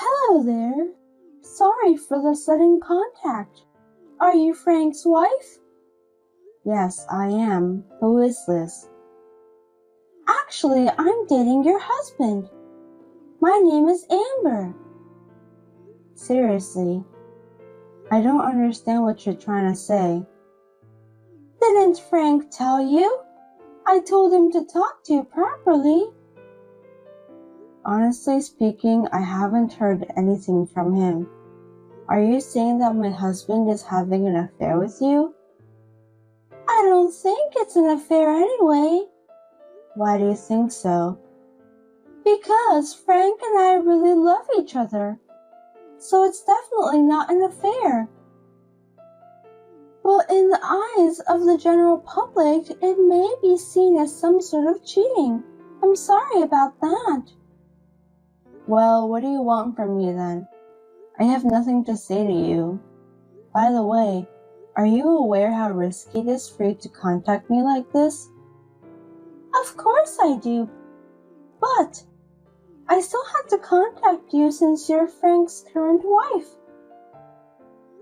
Hello there. Sorry for the sudden contact. Are you Frank's wife? Yes, I am. Who is this? Actually, I'm dating your husband. My name is Amber. Seriously? I don't understand what you're trying to say. Didn't Frank tell you? I told him to talk to you properly. Honestly speaking, I haven't heard anything from him. Are you saying that my husband is having an affair with you? I don't think it's an affair anyway. Why do you think so? Because Frank and I really love each other. So it's definitely not an affair. Well, in the eyes of the general public, it may be seen as some sort of cheating. I'm sorry about that. Well, what do you want from me then? I have nothing to say to you. By the way, are you aware how risky it is for you to contact me like this? Of course I do. But I still had to contact you since you're Frank's current wife.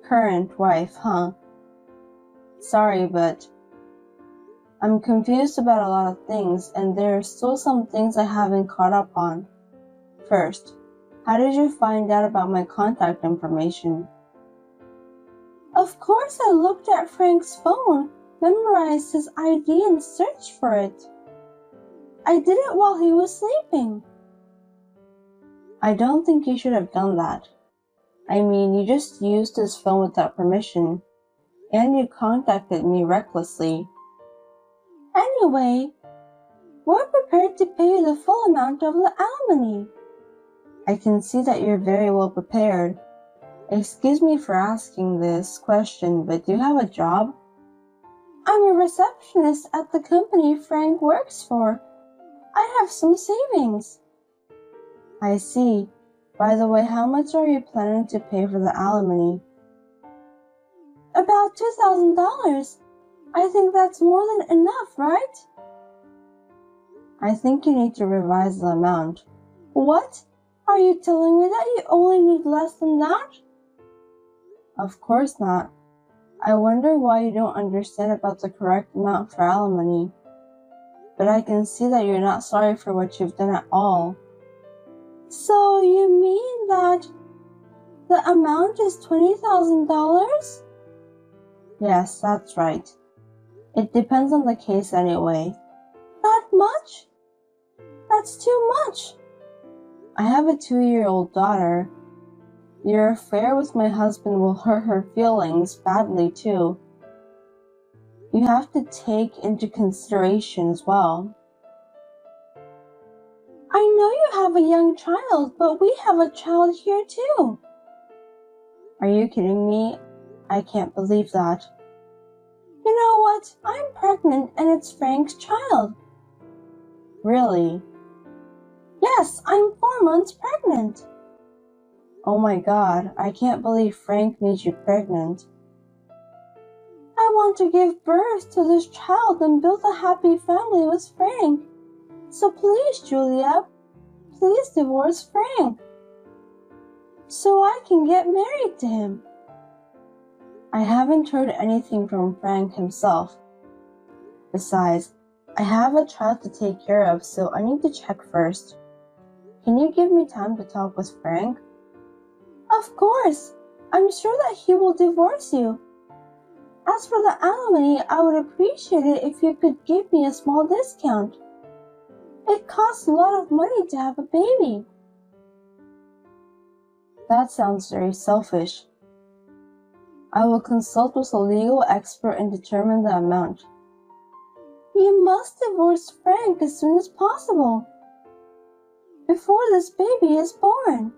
Current wife, huh? Sorry, but I'm confused about a lot of things, and there are still some things I haven't caught up on. First, how did you find out about my contact information? Of course I looked at Frank's phone, memorized his ID, and searched for it. I did it while he was sleeping. I don't think you should have done that. I mean, you just used his phone without permission, and you contacted me recklessly. Anyway, we're prepared to pay you the full amount of the alimony. I can see that you're very well prepared. Excuse me for asking this question, but do you have a job? I'm a receptionist at the company Frank works for. I have some savings. I see. By the way, how much are you planning to pay for the alimony? About $2,000. I think that's more than enough, right? I think you need to revise the amount. What? Are you telling me that you only need less than that? Of course not. I wonder why you don't understand about the correct amount for alimony. But I can see that you're not sorry for what you've done at all. So you mean that the amount is $20,000? Yes, that's right. It depends on the case anyway. That much? That's too much. I have a 2-year-old daughter. Your affair with my husband will hurt her feelings badly too. You have to take into consideration as well. I know you have a young child, but we have a child here too. Are you kidding me? I can't believe that. You know what? I'm pregnant and it's Frank's child. Really? Yes, I'm 4 months pregnant. Oh my God, I can't believe Frank made you pregnant. I want to give birth to this child and build a happy family with Frank. So please, Julia, please divorce Frank so I can get married to him. I haven't heard anything from Frank himself. Besides, I have a child to take care of, so I need to check first. Can you give me time to talk with Frank? Of course. I'm sure that he will divorce you. As for the alimony, I would appreciate it if you could give me a small discount. It costs a lot of money to have a baby. That sounds very selfish. I will consult with a legal expert and determine the amount. You must divorce Frank as soon as possible, before this baby is born.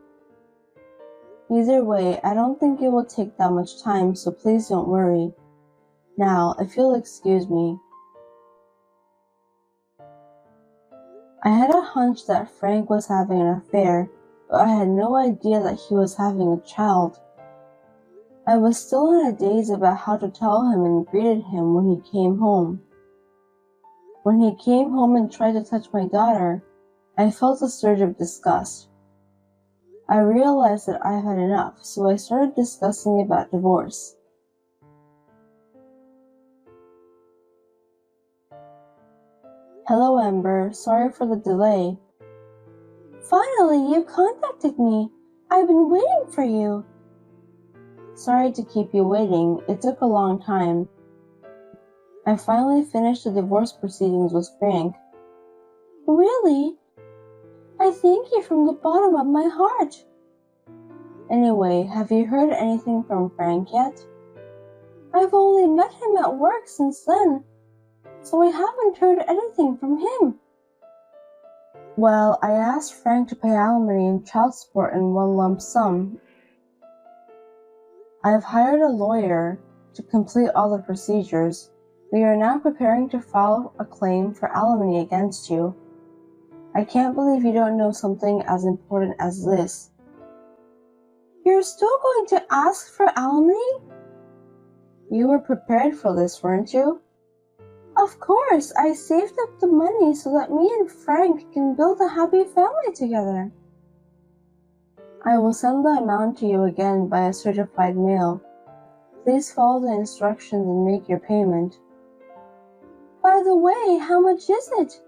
Either way, I don't think it will take that much time, so please don't worry. Now, if you'll excuse me. I had a hunch that Frank was having an affair, but I had no idea that he was having a child. I was still in a daze about how to tell him and greeted him when he came home. When he came home and tried to touch my daughter, I felt a surge of disgust. I realized that I've had enough, so I started discussing about divorce. Hello, Amber. Sorry for the delay. Finally, you contacted me. I've been waiting for you. Sorry to keep you waiting. It took a long time. I finally finished the divorce proceedings with Frank. Really? I thank you from the bottom of my heart. Anyway, have you heard anything from Frank yet? I've only met him at work since then, so I haven't heard anything from him. Well, I asked Frank to pay alimony and child support in one lump sum. I've hired a lawyer to complete all the procedures. We are now preparing to file a claim for alimony against you. I can't believe you don't know something as important as this. You're still going to ask for alimony? You were prepared for this, weren't you? Of course, I saved up the money so that me and Frank can build a happy family together. I will send the amount to you again by a certified mail. Please follow the instructions and make your payment. By the way, how much is it?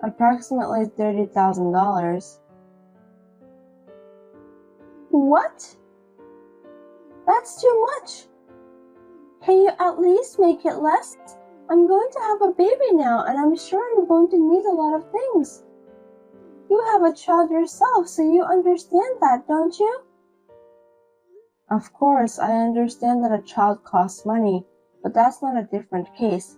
Approximately $30,000. What? That's too much. Can you at least make it less? I'm going to have a baby now, and I'm sure I'm going to need a lot of things. You have a child yourself, so you understand that, don't you? Of course, I understand that a child costs money, but that's not a different case.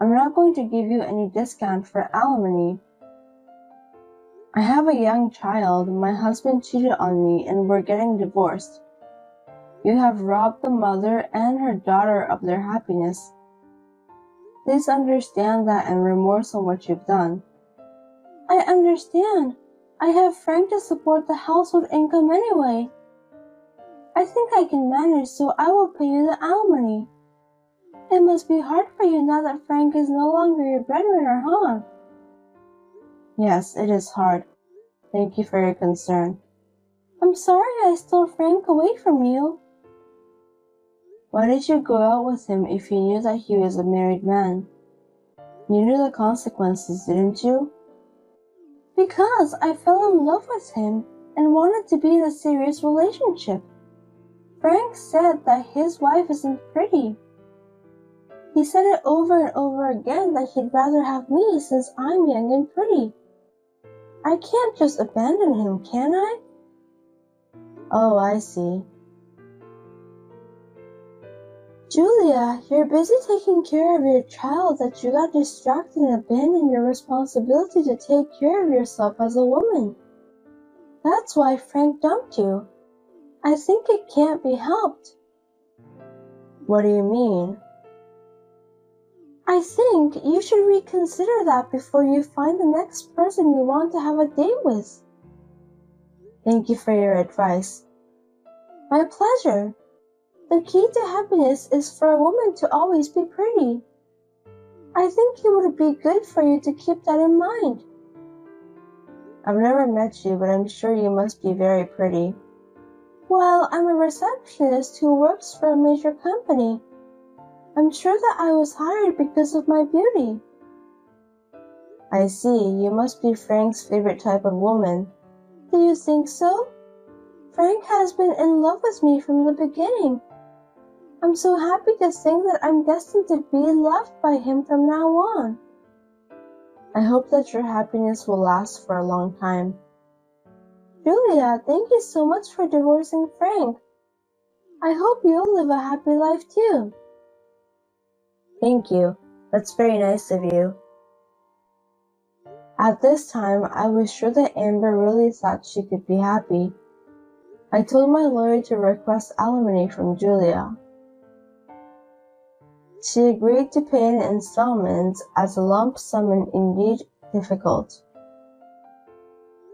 I'm not going to give you any discount for alimony. I have a young child. My husband cheated on me, and we're getting divorced. You have robbed the mother and her daughter of their happiness. Please understand that and remorse on what you've done. I understand. I have Frank to support the household income anyway. I think I can manage, so I will pay you the alimony. It must be hard for you now that Frank is no longer your breadwinner, huh? Yes, it is hard. Thank you for your concern. I'm sorry I stole Frank away from you. Why did you go out with him if you knew that he was a married man? You knew the consequences, didn't you? Because I fell in love with him and wanted to be in a serious relationship. Frank said that his wife isn't pretty. He said it over and over again that he'd rather have me since I'm young and pretty. I can't just abandon him, can I? Oh, I see. Julia, you're busy taking care of your child that you got distracted and abandoned your responsibility to take care of yourself as a woman. That's why Frank dumped you. I think it can't be helped. What do you mean? I think you should reconsider that before you find the next person you want to have a date with. Thank you for your advice. My pleasure. The key to happiness is for a woman to always be pretty. I think it would be good for you to keep that in mind. I've never met you, but I'm sure you must be very pretty. Well, I'm a receptionist who works for a major company. I'm sure that I was hired because of my beauty. I see. You must be Frank's favorite type of woman. Do you think so? Frank has been in love with me from the beginning. I'm so happy to think that I'm destined to be loved by him from now on. I hope that your happiness will last for a long time. Julia, thank you so much for divorcing Frank. I hope you'll live a happy life too. Thank you. That's very nice of you. At this time, I was sure that Amber really thought she could be happy. I told my lawyer to request alimony from Julia. She agreed to pay in installments as a lump sum is indeed difficult.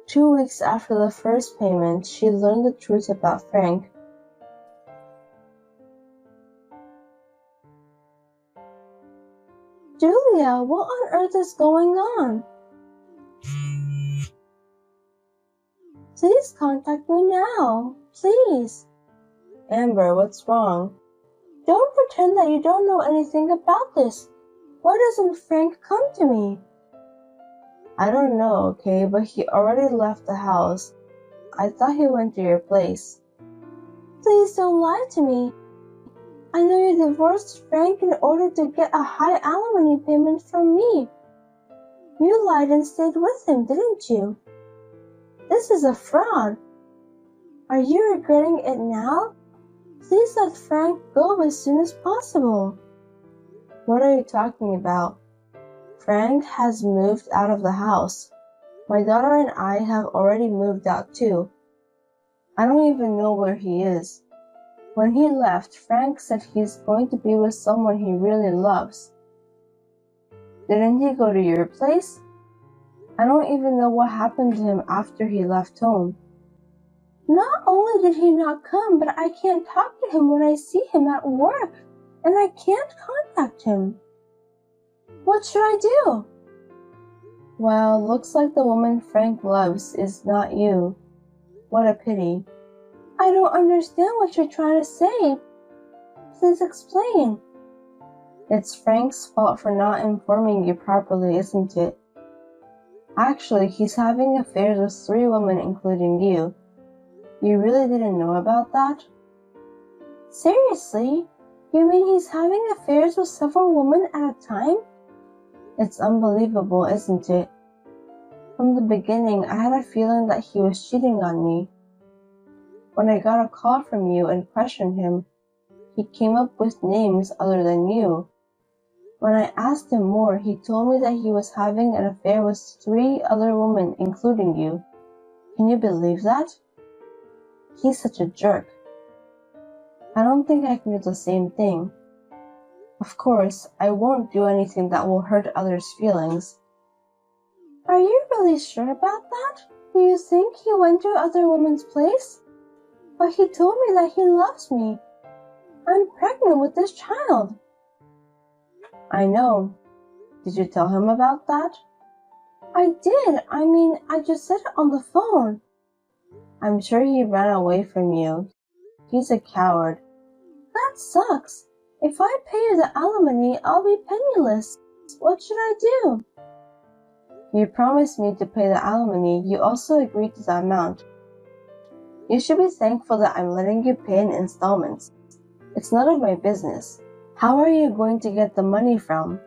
2 weeks after the first payment, she learned the truth about Frank. Julia, what on earth is going on? Please contact me now. Please. Amber, what's wrong? Don't pretend that you don't know anything about this. Why doesn't Frank come to me? I don't know, okay, but he already left the house. I thought he went to your place. Please don't lie to me. I know you divorced Frank in order to get a high alimony payment from me. You lied and stayed with him, didn't you? This is a fraud. Are you regretting it now? Please let Frank go as soon as possible. What are you talking about? Frank has moved out of the house. My daughter and I have already moved out too. I don't even know where he is. When he left, Frank said he's going to be with someone he really loves. Didn't he go to your place? I don't even know what happened to him after he left home. Not only did he not come, but I can't talk to him when I see him at work, and I can't contact him. What should I do? Well, looks like the woman Frank loves is not you. What a pity. I don't understand what you're trying to say. Please explain. It's Frank's fault for not informing you properly, isn't it? Actually, he's having affairs with 3 women, including you. You really didn't know about that? Seriously? You mean he's having affairs with several women at a time? It's unbelievable, isn't it? From the beginning, I had a feeling that he was cheating on me. When I got a call from you and questioned him, he came up with names other than you. When I asked him more, he told me that he was having an affair with 3 other women, including you. Can you believe that? He's such a jerk. I don't think I can do the same thing. Of course, I won't do anything that will hurt others' feelings. Are you really sure about that? Do you think he went to other women's place? But he told me that he loves me. I'm pregnant with this child. I know. Did you tell him about that? I did. I just said it on the phone. I'm sure he ran away from you. He's a coward. That sucks. If I pay you the alimony, I'll be penniless. What should I do? You promised me to pay the alimony. You also agreed to the amount. You should be thankful that I'm letting you pay in installments. It's none of my business. How are you going to get the money from?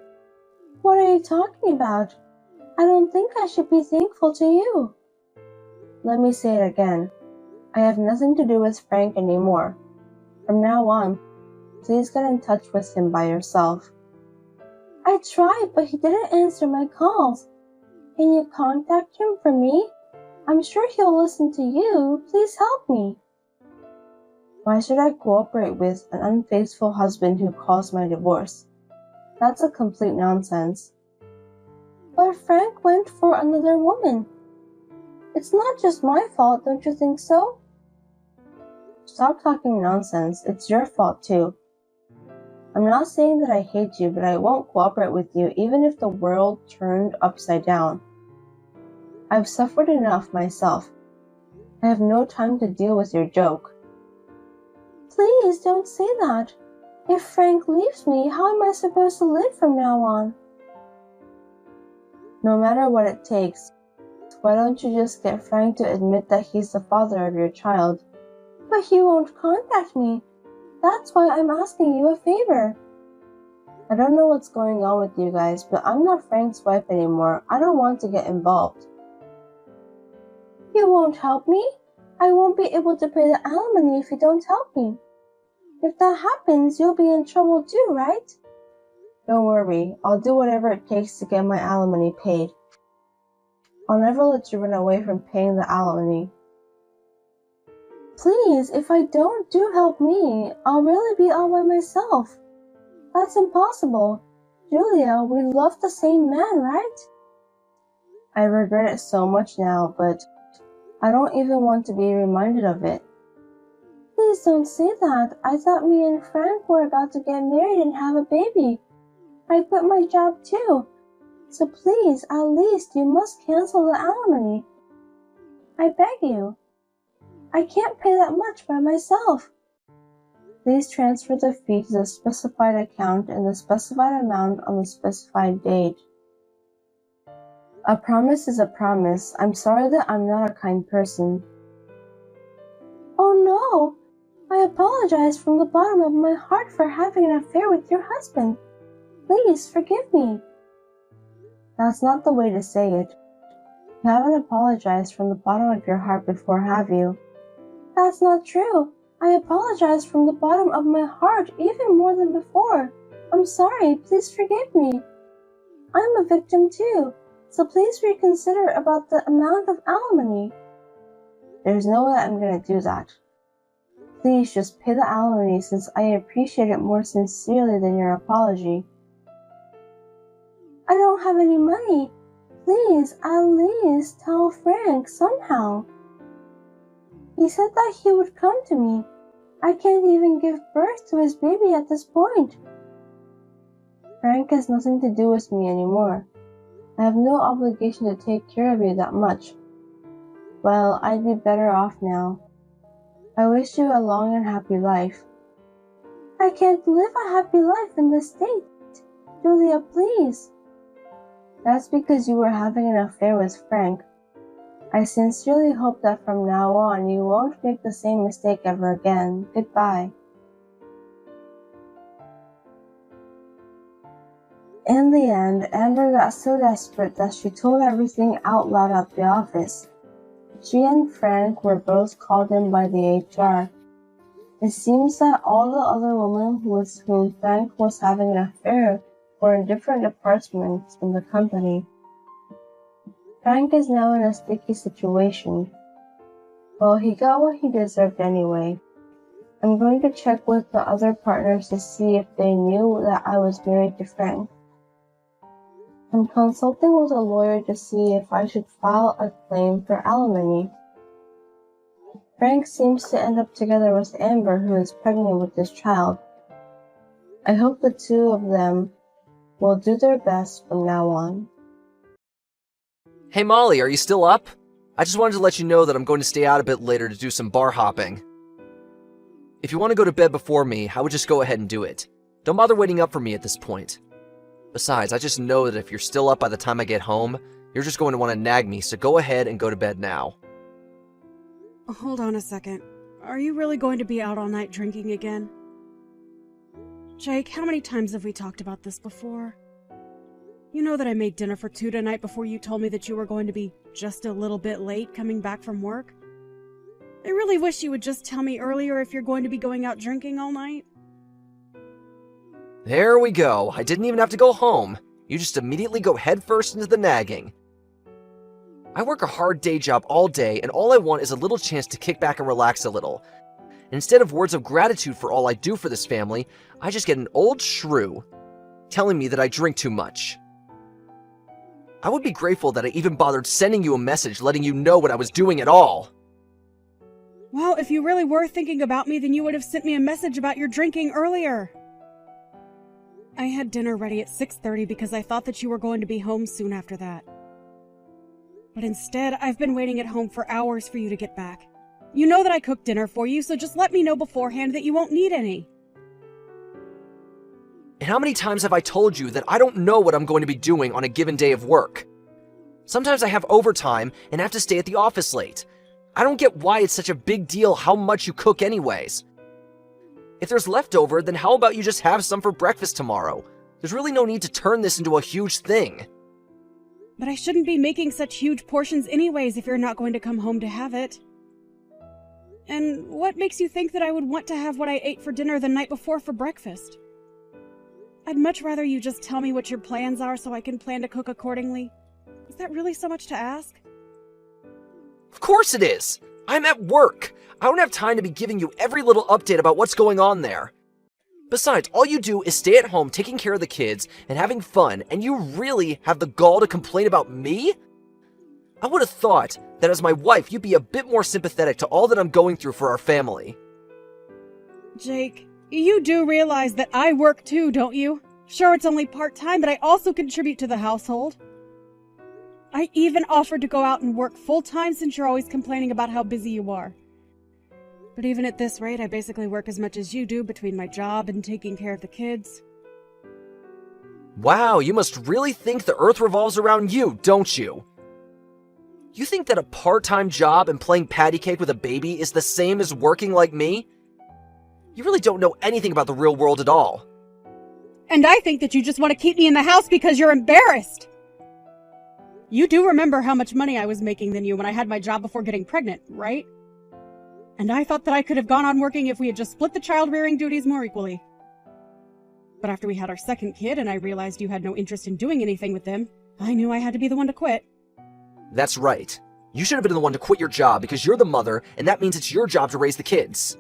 What are you talking about? I don't think I should be thankful to you. Let me say it again. I have nothing to do with Frank anymore. From now on, please get in touch with him by yourself. I tried, but he didn't answer my calls. Can you contact him for me? I'm sure he'll listen to you. Please help me. Why should I cooperate with an unfaithful husband who caused my divorce? That's a complete nonsense. But Frank went for another woman. It's not just my fault, don't you think so? Stop talking nonsense. It's your fault too. I'm not saying that I hate you, but I won't cooperate with you even if the world turned upside down. I've suffered enough myself. I have no time to deal with your joke. Please don't say that. If Frank leaves me, how am I supposed to live from now on? No matter what it takes, why don't you just get Frank to admit that he's the father of your child? But he won't contact me. That's why I'm asking you a favor. I don't know what's going on with you guys, but I'm not Frank's wife anymore. I don't want to get involved. You won't help me? I won't be able to pay the alimony if you don't help me. If that happens, you'll be in trouble too, right? Don't worry, I'll do whatever it takes to get my alimony paid. I'll never let you run away from paying the alimony. Please, if I don't do help me, I'll really be all by myself. That's impossible. Julia, we love the same man, right? I regret it so much now, but I don't even want to be reminded of it. Please don't say that. I thought me and Frank were about to get married and have a baby. I quit my job too. So please, at least you must cancel the alimony. I beg you. I can't pay that much by myself. Please transfer the fee to the specified account in the specified amount on the specified date. A promise is a promise. I'm sorry that I'm not a kind person. Oh no! I apologize from the bottom of my heart for having an affair with your husband. Please forgive me. That's not the way to say it. You haven't apologized from the bottom of your heart before, have you? That's not true. I apologize from the bottom of my heart even more than before. I'm sorry. Please forgive me. I'm a victim too, so please reconsider about the amount of alimony. There's no way I'm going to do that. Please just pay the alimony since I appreciate it more sincerely than your apology. I don't have any money. Please, at least tell Frank somehow. He said that he would come to me. I can't even give birth to his baby at this point. Frank has nothing to do with me anymore. I have no obligation to take care of you that much. Well, I'd be better off now. I wish you a long and happy life. I can't live a happy life in this state. Julia, please. That's because you were having an affair with Frank. I sincerely hope that from now on you won't make the same mistake ever again. Goodbye. In the end, Amber got so desperate that she told everything out loud at the office. She and Frank were both called in by the HR. It seems that all the other women with whom Frank was having an affair were in different departments in the company. Frank is now in a sticky situation. Well, he got what he deserved anyway. I'm going to check with the other partners to see if they knew that I was married to Frank. I'm consulting with a lawyer to see if I should file a claim for alimony. Frank seems to end up together with Amber, who is pregnant with this child. I hope the two of them will do their best from now on. Hey Molly, are you still up? I just wanted to let you know that I'm going to stay out a bit later to do some bar hopping. If you want to go to bed before me, I would just go ahead and do it. Don't bother waiting up for me at this point. Besides, I just know that if you're still up by the time I get home, you're just going to want to nag me, so go ahead and go to bed now. Hold on a second. Are you really going to be out all night drinking again? Jake, how many times have we talked about this before? You know that I made dinner for two tonight before you told me that you were going to be just a little bit late coming back from work. I really wish you would just tell me earlier if you're going to be going out drinking all night. There we go. I didn't even have to go home. You just immediately go headfirst into the nagging. I work a hard day job all day, and all I want is a little chance to kick back and relax a little. Instead of words of gratitude for all I do for this family, I just get an old shrew telling me that I drink too much. I would be grateful that I even bothered sending you a message letting you know what I was doing at all. Well, if you really were thinking about me, then you would have sent me a message about your drinking earlier. I had dinner ready at 6:30 because I thought that you were going to be home soon after that. But instead, I've been waiting at home for hours for you to get back. You know that I cooked dinner for you, so just let me know beforehand that you won't need any. And how many times have I told you that I don't know what I'm going to be doing on a given day of work? Sometimes I have overtime and have to stay at the office late. I don't get why it's such a big deal how much you cook anyways. If there's leftover, then how about you just have some for breakfast tomorrow? There's really no need to turn this into a huge thing. But I shouldn't be making such huge portions anyways if you're not going to come home to have it. And what makes you think that I would want to have what I ate for dinner the night before for breakfast? I'd much rather you just tell me what your plans are so I can plan to cook accordingly. Is that really so much to ask? Of course it is! I'm at work! I don't have time to be giving you every little update about what's going on there. Besides, all you do is stay at home taking care of the kids and having fun, and you really have the gall to complain about me? I would have thought that as my wife, you'd be a bit more sympathetic to all that I'm going through for our family. Jake, you do realize that I work too, don't you? Sure, it's only part-time, but I also contribute to the household. I even offered to go out and work full-time since you're always complaining about how busy you are. But even at this rate, I basically work as much as you do between my job and taking care of the kids. Wow, you must really think the Earth revolves around you, don't you? You think that a part-time job and playing patty cake with a baby is the same as working like me? You really don't know anything about the real world at all. And I think that you just want to keep me in the house because you're embarrassed. You do remember how much money I was making than you when I had my job before getting pregnant, right? And I thought that I could have gone on working if we had just split the child-rearing duties more equally. But after we had our second kid and I realized you had no interest in doing anything with them, I knew I had to be the one to quit. That's right. You should have been the one to quit your job because you're the mother, and that means it's your job to raise the kids.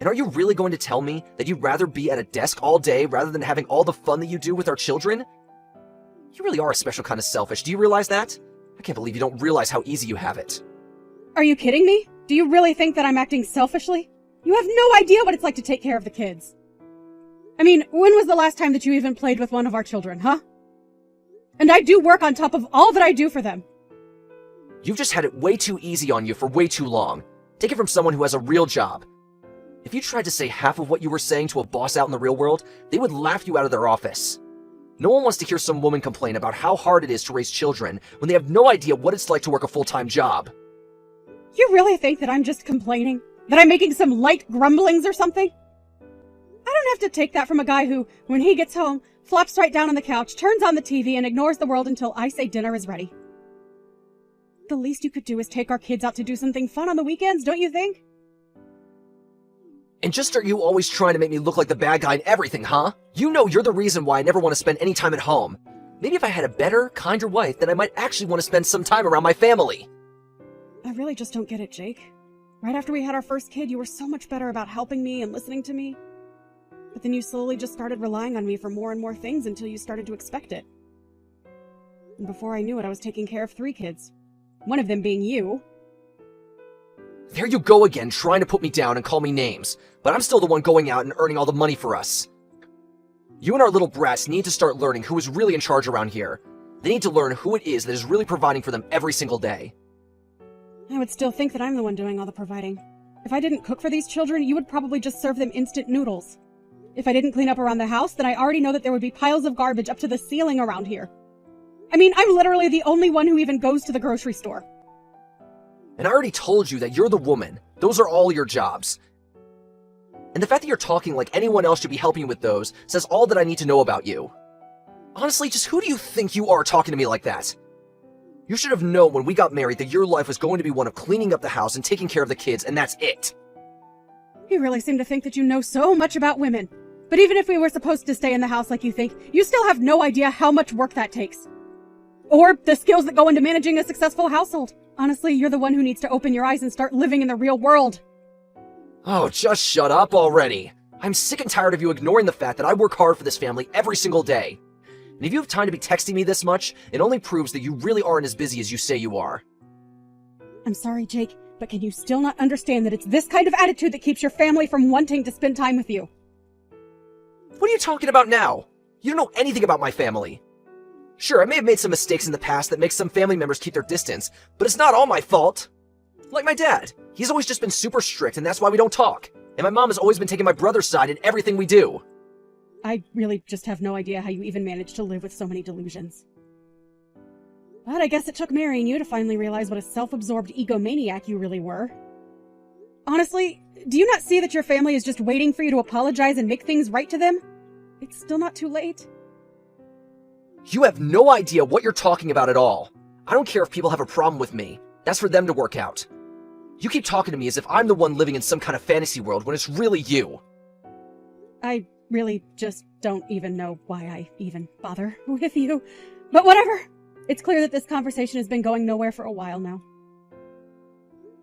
And are you really going to tell me that you'd rather be at a desk all day rather than having all the fun that you do with our children? You really are a special kind of selfish. Do you realize that? I can't believe you don't realize how easy you have it. Are you kidding me? Do you really think that I'm acting selfishly? You have no idea what it's like to take care of the kids. I mean, when was the last time that you even played with one of our children, huh? And I do work on top of all that I do for them. You've just had it way too easy on you for way too long. Take it from someone who has a real job. If you tried to say half of what you were saying to a boss out in the real world, they would laugh you out of their office. No one wants to hear some woman complain about how hard it is to raise children when they have no idea what it's like to work a full-time job. You really think that I'm just complaining? That I'm making some light grumblings or something? I don't have to take that from a guy who, when he gets home, flops right down on the couch, turns on the TV, and ignores the world until I say dinner is ready. The least you could do is take our kids out to do something fun on the weekends, don't you think? And just are you always trying to make me look like the bad guy in everything, huh? You know you're the reason why I never want to spend any time at home. Maybe if I had a better, kinder wife, then I might actually want to spend some time around my family. I really just don't get it, Jake. Right after we had our first kid, you were so much better about helping me and listening to me. But then you slowly just started relying on me for more and more things until you started to expect it. And before I knew it, I was taking care of 3 kids. One of them being you. There you go again, trying to put me down and call me names. But I'm still the one going out and earning all the money for us. You and our little brats need to start learning who is really in charge around here. They need to learn who it is that is really providing for them every single day. I would still think that I'm the one doing all the providing. If I didn't cook for these children, you would probably just serve them instant noodles. If I didn't clean up around the house, then I already know that there would be piles of garbage up to the ceiling around here. I mean, I'm literally the only one who even goes to the grocery store. And I already told you that you're the woman. Those are all your jobs. And the fact that you're talking like anyone else should be helping you with those says all that I need to know about you. Honestly, just who do you think you are talking to me like that? You should have known when we got married that your life was going to be one of cleaning up the house and taking care of the kids, and that's it. You really seem to think that you know so much about women. But even if we were supposed to stay in the house like you think, you still have no idea how much work that takes. Or the skills that go into managing a successful household. Honestly, you're the one who needs to open your eyes and start living in the real world. Oh, just shut up already. I'm sick and tired of you ignoring the fact that I work hard for this family every single day. And if you have time to be texting me this much, it only proves that you really aren't as busy as you say you are. I'm sorry, Jake, but can you still not understand that it's this kind of attitude that keeps your family from wanting to spend time with you? What are you talking about now? You don't know anything about my family. Sure, I may have made some mistakes in the past that make some family members keep their distance, but it's not all my fault. Like my dad. He's always just been super strict, and that's why we don't talk. And my mom has always been taking my brother's side in everything we do. I really just have no idea how you even managed to live with so many delusions. But I guess it took marrying you to finally realize what a self-absorbed egomaniac you really were. Honestly, do you not see that your family is just waiting for you to apologize and make things right to them? It's still not too late. You have no idea what you're talking about at all. I don't care if people have a problem with me. That's for them to work out. You keep talking to me as if I'm the one living in some kind of fantasy world when it's really you. I really just don't even know why I even bother with you. But whatever. It's clear that this conversation has been going nowhere for a while now.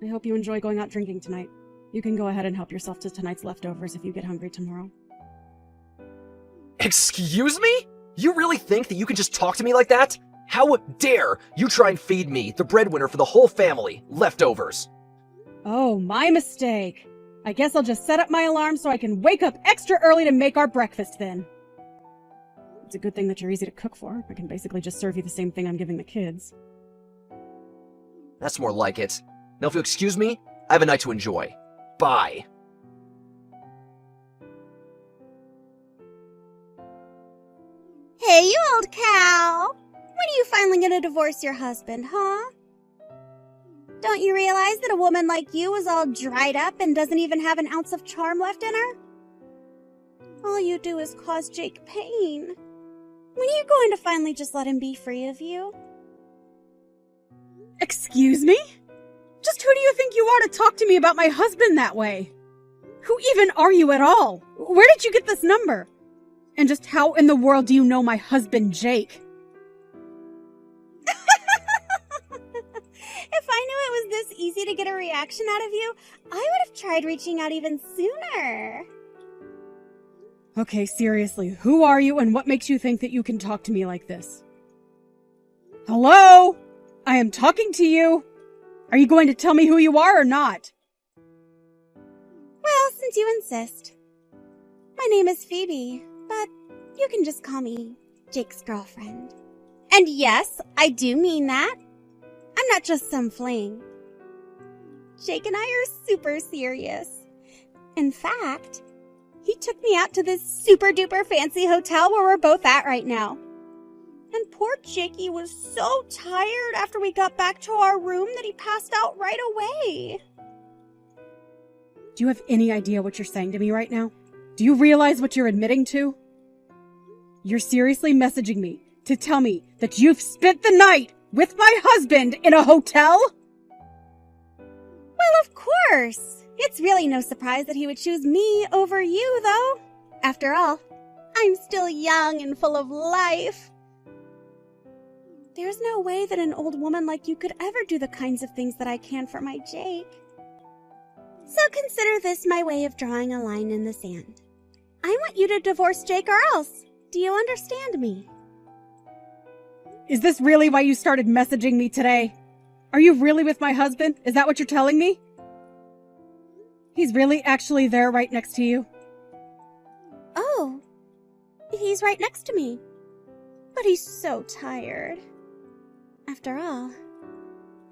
I hope you enjoy going out drinking tonight. You can go ahead and help yourself to tonight's leftovers if you get hungry tomorrow. Excuse me? You really think that you can just talk to me like that? How dare you try and feed me, the breadwinner for the whole family, leftovers? Oh, my mistake. I guess I'll just set up my alarm so I can wake up extra early to make our breakfast then. It's a good thing that you're easy to cook for. I can basically just serve you the same thing I'm giving the kids. That's more like it. Now if you'll excuse me, I have a night to enjoy. Bye. Hey, you old cow! When are you finally gonna divorce your husband, huh? Don't you realize that a woman like you is all dried up and doesn't even have an ounce of charm left in her? All you do is cause Jake pain. When are you going to finally just let him be free of you? Excuse me? Just who do you think you are to talk to me about my husband that way? Who even are you at all? Where did you get this number? And just how in the world do you know my husband, Jake? If I knew it was this easy to get a reaction out of you, I would have tried reaching out even sooner. Okay, seriously, who are you and what makes you think that you can talk to me like this? Hello? I am talking to you. Are you going to tell me who you are or not? Well, since you insist. My name is Phoebe, but you can just call me Jake's girlfriend. And yes, I do mean that. I'm not just some fling. Jake and I are super serious. In fact, he took me out to this super duper fancy hotel where we're both at right now. And poor Jakey was so tired after we got back to our room that he passed out right away. Do you have any idea what you're saying to me right now? Do you realize what you're admitting to? You're seriously messaging me to tell me that you've spent the night with my husband in a hotel? Well, of course. It's really no surprise that he would choose me over you, though. After all, I'm still young and full of life. There's no way that an old woman like you could ever do the kinds of things that I can for my Jake. So consider this my way of drawing a line in the sand. I want you to divorce Jake or else. Do you understand me? Is this really why you started messaging me today? Are you really with my husband? Is that what you're telling me? He's really actually there right next to you? Oh, he's right next to me. But he's so tired. After all,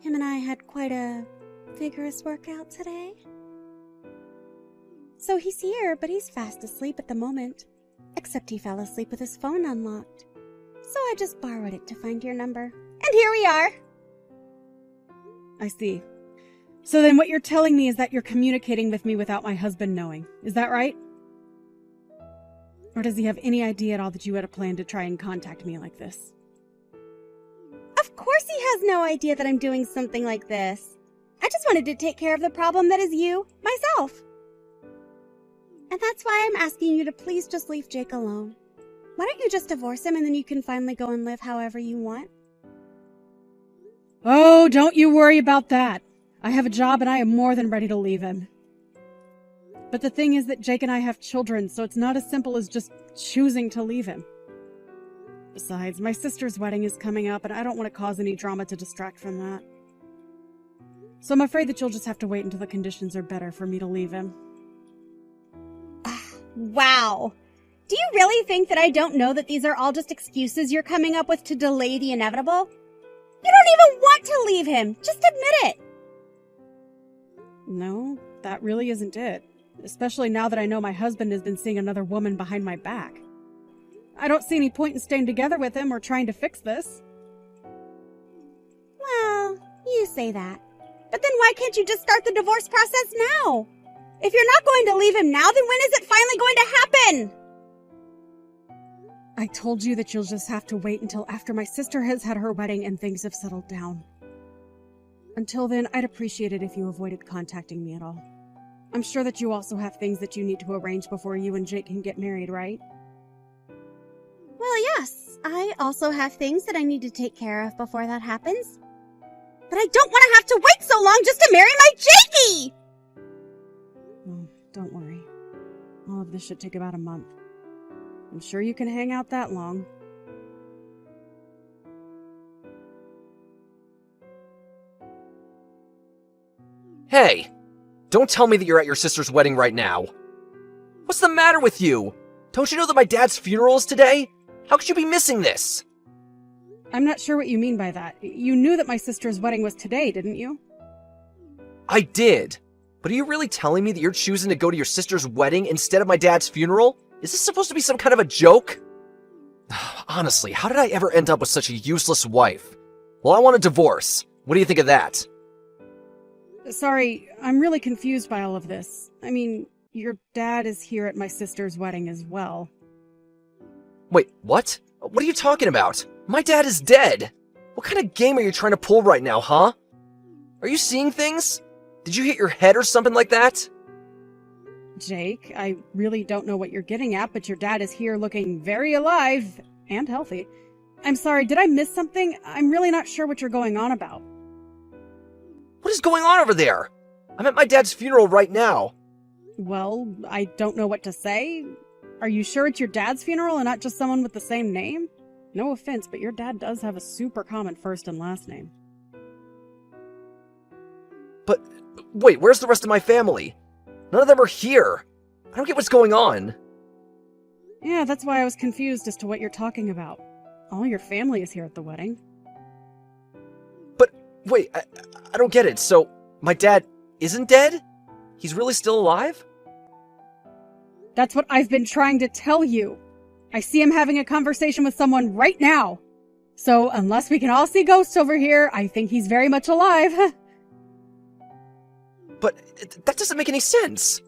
him and I had quite a vigorous workout today. So he's here, but he's fast asleep at the moment. Except he fell asleep with his phone unlocked. So I just borrowed it to find your number. And here we are! I see. So then what you're telling me is that you're communicating with me without my husband knowing. Is that right? Or does he have any idea at all that you had a plan to try and contact me like this? Of course he has no idea that I'm doing something like this. I just wanted to take care of the problem that is you, myself. And that's why I'm asking you to please just leave Jake alone. Why don't you just divorce him and then you can finally go and live however you want? Oh, don't you worry about that. I have a job and I am more than ready to leave him. But the thing is that Jake and I have children, so it's not as simple as just choosing to leave him. Besides, my sister's wedding is coming up and I don't want to cause any drama to distract from that. So I'm afraid that you'll just have to wait until the conditions are better for me to leave him. Wow. Do you really think that I don't know that these are all just excuses you're coming up with to delay the inevitable? You don't even want to leave him. Just admit it. No, that really isn't it. Especially now that I know my husband has been seeing another woman behind my back. I don't see any point in staying together with him or trying to fix this. Well, you say that. But then why can't you just start the divorce process now? If you're not going to leave him now, then when is it finally going to happen? I told you that you'll just have to wait until after my sister has had her wedding and things have settled down. Until then, I'd appreciate it if you avoided contacting me at all. I'm sure that you also have things that you need to arrange before you and Jake can get married, right? Well, yes. I also have things that I need to take care of before that happens. But I don't want to have to wait so long just to marry my Jakey! Oh, don't worry. All of this should take about a month. I'm sure you can hang out that long. Hey! Don't tell me that you're at your sister's wedding right now. What's the matter with you? Don't you know that my dad's funeral is today? How could you be missing this? I'm not sure what you mean by that. You knew that my sister's wedding was today, didn't you? I did. But are you really telling me that you're choosing to go to your sister's wedding instead of my dad's funeral? Is this supposed to be some kind of a joke? Honestly, how did I ever end up with such a useless wife? Well, I want a divorce. What do you think of that? Sorry, I'm really confused by all of this. I mean, your dad is here at my sister's wedding as well. Wait, what? What are you talking about? My dad is dead! What kind of game are you trying to pull right now, huh? Are you seeing things? Did you hit your head or something like that? Jake, I really don't know what you're getting at, but your dad is here looking very alive and healthy. I'm sorry, did I miss something? I'm really not sure what you're going on about. What is going on over there? I'm at my dad's funeral right now. Well, I don't know what to say. Are you sure it's your dad's funeral and not just someone with the same name? No offense, but your dad does have a super common first and last name. But, wait, where's the rest of my family? None of them are here. I don't get what's going on. Yeah, that's why I was confused as to what you're talking about. All your family is here at the wedding. But, wait, I don't get it. So, my dad isn't dead? He's really still alive? That's what I've been trying to tell you. I see him having a conversation with someone right now. So, unless we can all see ghosts over here, I think he's very much alive. But that doesn't make any sense.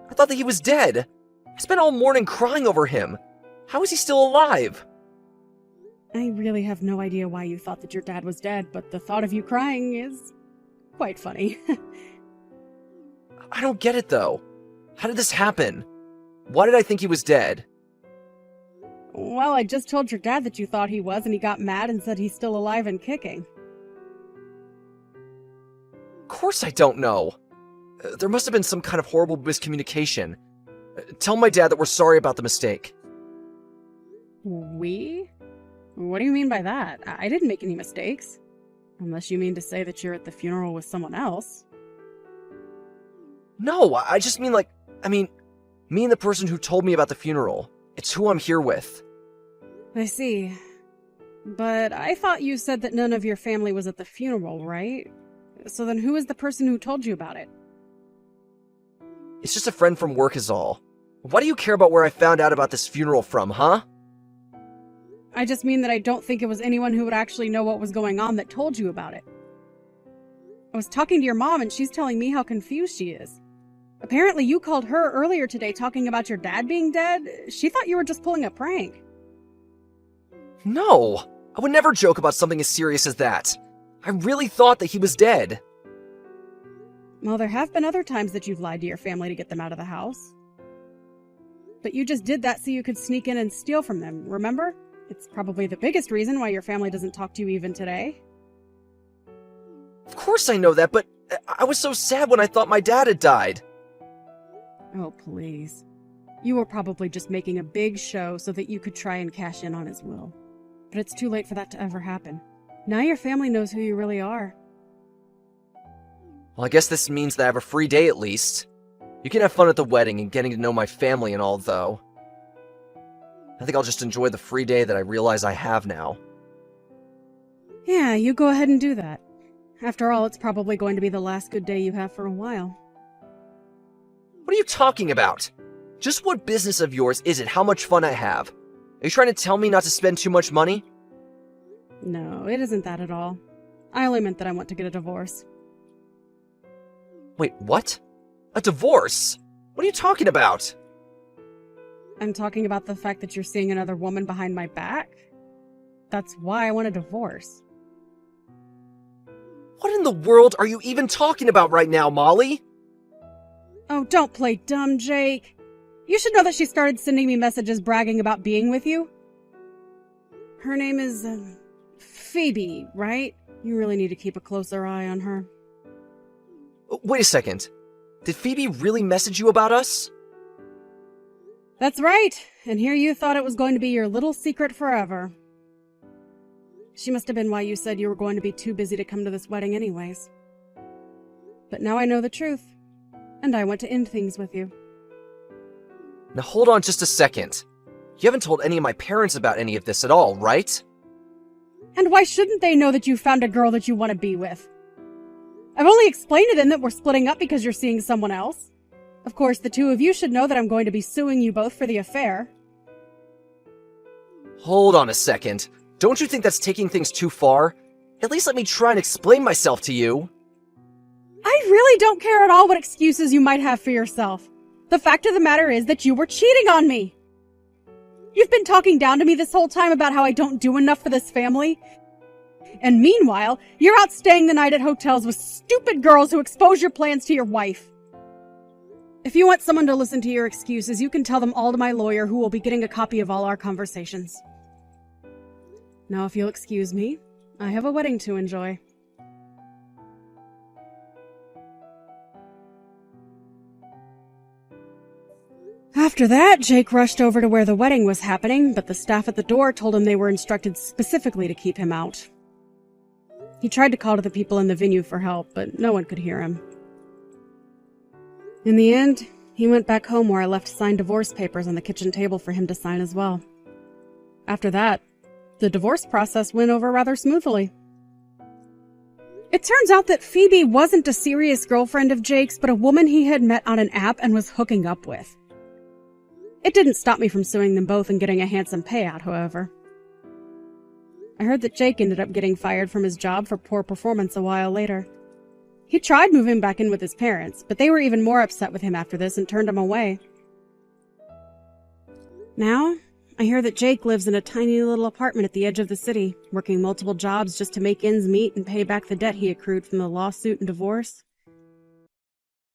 I thought that he was dead. I spent all morning crying over him. How is he still alive? I really have no idea why you thought that your dad was dead, but the thought of you crying is quite funny. I don't get it, though. How did this happen? Why did I think he was dead? Well, I just told your dad that you thought he was, and he got mad and said he's still alive and kicking. Of course I don't know. There must have been some kind of horrible miscommunication. Tell my dad that we're sorry about the mistake. We? What do you mean by that? I didn't make any mistakes. Unless you mean to say that you're at the funeral with someone else. No, I just mean me and the person who told me about the funeral. It's who I'm here with. I see. But I thought you said that none of your family was at the funeral, right? So then who is the person who told you about it? It's just a friend from work is all. Why do you care about where I found out about this funeral from, huh? I just mean that I don't think it was anyone who would actually know what was going on that told you about it. I was talking to your mom and she's telling me how confused she is. Apparently you called her earlier today talking about your dad being dead. She thought you were just pulling a prank. No, I would never joke about something as serious as that. I really thought that he was dead. Well, there have been other times that you've lied to your family to get them out of the house. But you just did that so you could sneak in and steal from them, remember? It's probably the biggest reason why your family doesn't talk to you even today. Of course I know that, but I was so sad when I thought my dad had died. Oh, please. You were probably just making a big show so that you could try and cash in on his will. But it's too late for that to ever happen. Now your family knows who you really are. Well, I guess this means that I have a free day at least. You can have fun at the wedding and getting to know my family and all, though. I think I'll just enjoy the free day that I realize I have now. Yeah, you go ahead and do that. After all, it's probably going to be the last good day you have for a while. What are you talking about? Just what business of yours is it how much fun I have? Are you trying to tell me not to spend too much money? No, it isn't that at all. I only meant that I want to get a divorce. Wait, what? A divorce? What are you talking about? I'm talking about the fact that you're seeing another woman behind my back. That's why I want a divorce. What in the world are you even talking about right now, Molly? Oh, don't play dumb, Jake. You should know that she started sending me messages bragging about being with you. Her name is, Phoebe, right? You really need to keep a closer eye on her. Wait a second. Did Phoebe really message you about us? That's right. And here you thought it was going to be your little secret forever. She must have been why you said you were going to be too busy to come to this wedding anyways. But now I know the truth. And I want to end things with you. Now hold on just a second. You haven't told any of my parents about any of this at all, right? And why shouldn't they know that you found a girl that you want to be with? I've only explained to them that we're splitting up because you're seeing someone else. Of course, the two of you should know that I'm going to be suing you both for the affair. Hold on a second. Don't you think that's taking things too far? At least let me try and explain myself to you. I really don't care at all what excuses you might have for yourself. The fact of the matter is that you were cheating on me. You've been talking down to me this whole time about how I don't do enough for this family. And meanwhile, you're out staying the night at hotels with stupid girls who expose your plans to your wife. If you want someone to listen to your excuses, you can tell them all to my lawyer, who will be getting a copy of all our conversations. Now, if you'll excuse me, I have a wedding to enjoy. After that, Jake rushed over to where the wedding was happening, but the staff at the door told him they were instructed specifically to keep him out. He tried to call to the people in the venue for help, but no one could hear him. In the end, he went back home, where I left signed divorce papers on the kitchen table for him to sign as well. After that, the divorce process went over rather smoothly. It turns out that Phoebe wasn't a serious girlfriend of Jake's, but a woman he had met on an app and was hooking up with. It didn't stop me from suing them both and getting a handsome payout, however. I heard that Jake ended up getting fired from his job for poor performance a while later. He tried moving back in with his parents, but they were even more upset with him after this and turned him away. Now, I hear that Jake lives in a tiny little apartment at the edge of the city, working multiple jobs just to make ends meet and pay back the debt he accrued from the lawsuit and divorce.